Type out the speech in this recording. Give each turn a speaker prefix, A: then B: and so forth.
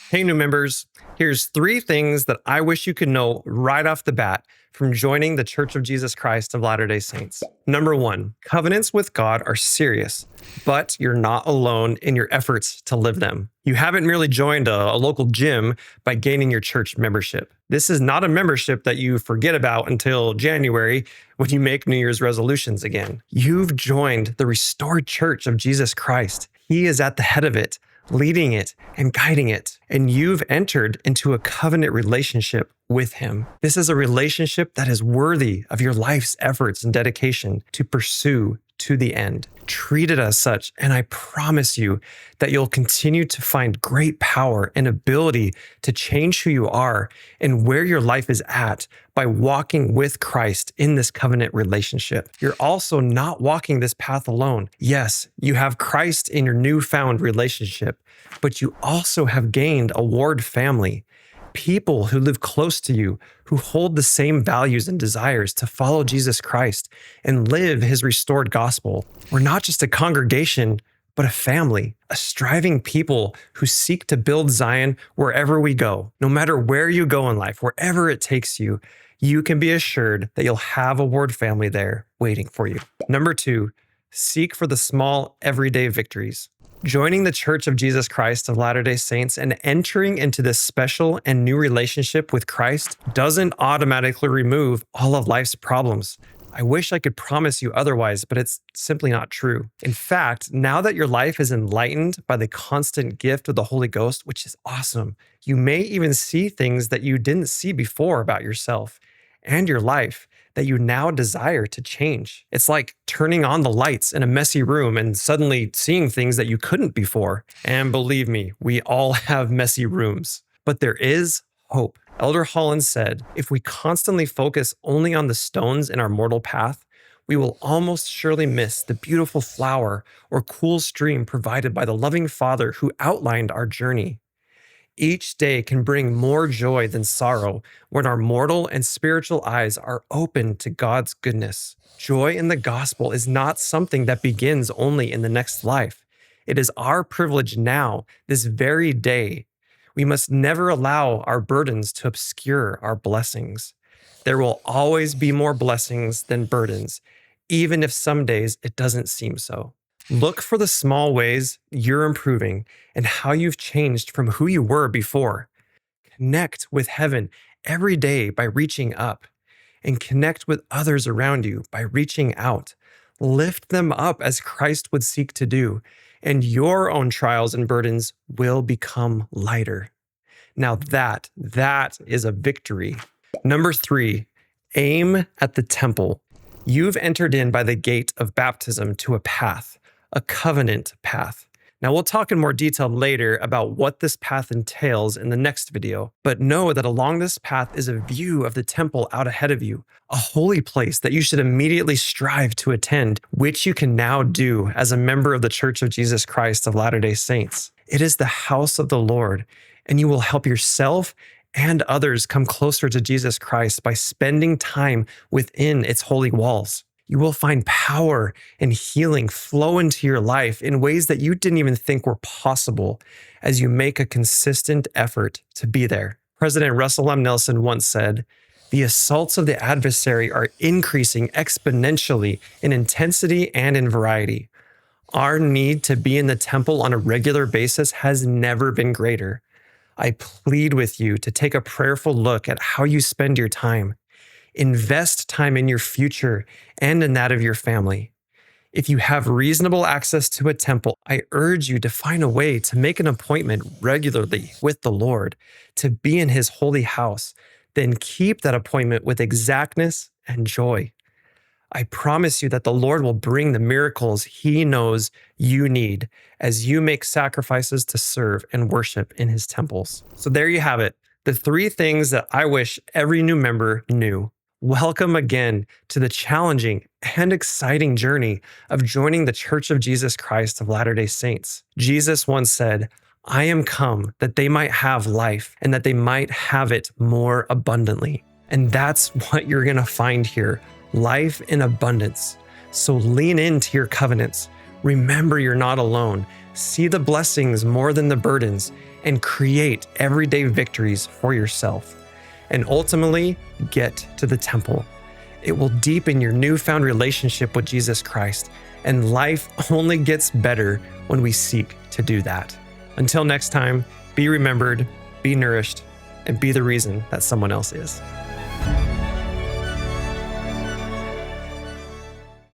A: Hey, new members, here's 3 things that I wish you could know right off the bat from joining the Church of Jesus Christ of Latter-day Saints. Number 1, covenants with God are serious, but you're not alone in your efforts to live them. You haven't merely joined a local gym by gaining your church membership. This is not a membership that you forget about until January when you make New Year's resolutions again. You've joined the restored Church of Jesus Christ. He is at the head of it, leading it and guiding it. And you've entered into a covenant relationship with him. This is a relationship that is worthy of your life's efforts and dedication to pursue to the end. Treat it as such, and I promise you that you'll continue to find great power and ability to change who you are and where your life is at by walking with Christ in this covenant relationship. You're also not walking this path alone. Yes, you have Christ in your newfound relationship, but you also have gained a ward family. People who live close to you, who hold the same values and desires to follow Jesus Christ and live his restored gospel. We're not just a congregation, but a family, a striving people who seek to build Zion wherever we go. No matter where you go in life, wherever it takes you, you can be assured that you'll have a ward family there waiting for you. Number 2, seek for the small, everyday victories. Joining the Church of Jesus Christ of Latter-day Saints and entering into this special and new relationship with Christ doesn't automatically remove all of life's problems. I wish I could promise you otherwise, but it's simply not true. In fact, now that your life is enlightened by the constant gift of the Holy Ghost, which is awesome, you may even see things that you didn't see before about yourself and your life that you now desire to change. It's like turning on the lights in a messy room and suddenly seeing things that you couldn't before. And believe me, we all have messy rooms, but there is hope. Elder Holland said, if we constantly focus only on the stones in our mortal path, we will almost surely miss the beautiful flower or cool stream provided by the loving Father who outlined our journey. Each day can bring more joy than sorrow when our mortal and spiritual eyes are open to God's goodness. Joy in the gospel is not something that begins only in the next life. It is our privilege now, this very day. We must never allow our burdens to obscure our blessings. There will always be more blessings than burdens, even if some days it doesn't seem so. Look for the small ways you're improving and how you've changed from who you were before. Connect with heaven every day by reaching up, and connect with others around you by reaching out. Lift them up as Christ would seek to do, and your own trials and burdens will become lighter. Now that is a victory. Number 3, aim at the temple. You've entered in by the gate of baptism to a path, a covenant path. Now, we'll talk in more detail later about what this path entails in the next video, but know that along this path is a view of the temple out ahead of you, a holy place that you should immediately strive to attend, which you can now do as a member of the Church of Jesus Christ of Latter-day Saints. It is the house of the Lord, and you will help yourself and others come closer to Jesus Christ by spending time within its holy walls. You will find power and healing flow into your life in ways that you didn't even think were possible as you make a consistent effort to be there. President Russell M. Nelson once said, "The assaults of the adversary are increasing exponentially in intensity and in variety. Our need to be in the temple on a regular basis has never been greater. I plead with you to take a prayerful look at how you spend your time. Invest time in your future and in that of your family. If you have reasonable access to a temple, I urge you to find a way to make an appointment regularly with the Lord, to be in his holy house. Then keep that appointment with exactness and joy. I promise you that the Lord will bring the miracles he knows you need as you make sacrifices to serve and worship in his temples." So there you have it, the 3 things that I wish every new member knew. Welcome again to the challenging and exciting journey of joining the Church of Jesus Christ of Latter-day Saints. Jesus once said, "I am come that they might have life and that they might have it more abundantly." And that's what you're going to find here, life in abundance. So lean into your covenants. Remember, you're not alone. See the blessings more than the burdens, and create everyday victories for yourself. And ultimately, get to the temple. It will deepen your newfound relationship with Jesus Christ, and life only gets better when we seek to do that. Until next time, be remembered, be nourished, and be the reason that someone else is.